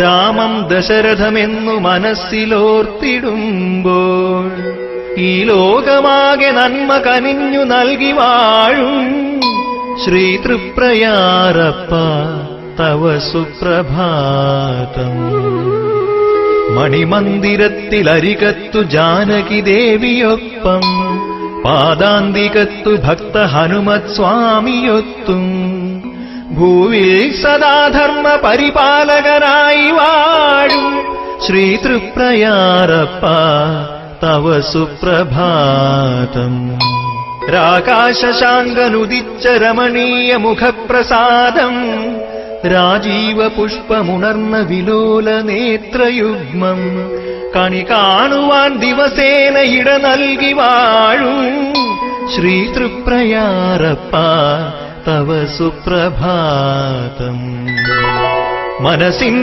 രാമം ദശരഥമെന്നു മനസ്സിലോർത്തിടുമ്പോൾ ഈ ലോകമാകെ നന്മ കനിഞ്ഞു നൽകി വാഴും ശ്രീ തൃപ്രയാരപ്പ തവ സുപ്രഭാതം. മണിമന്ദിരത്തിലരികത്തു ജാനകി ദേവിയൊപ്പം പാദാന്തികത്തു ഭക്ത ഹനുമത് സ്വാമിയൊത്തും ഭൂവിൽ സദാധർമ്മ പരിപാലകനായി വാഴും ശ്രീ തൃപ്രയാരപ്പ തവ സുപ്രഭാതം. രാകാശശാങ്കനുദിച്ച രമണീയ മുഖപ്രസാദം രാജീവ പുഷ്പമുണർന്ന വിലോല നേത്രയുഗ്മം കണി കാണുവാൻ ദിവസേന ഇട നൽകി വാഴും ശ്രീ തൃപ്രയാരപ്പ തവ സുപ്രഭാതം. മനസ്സിന്റെ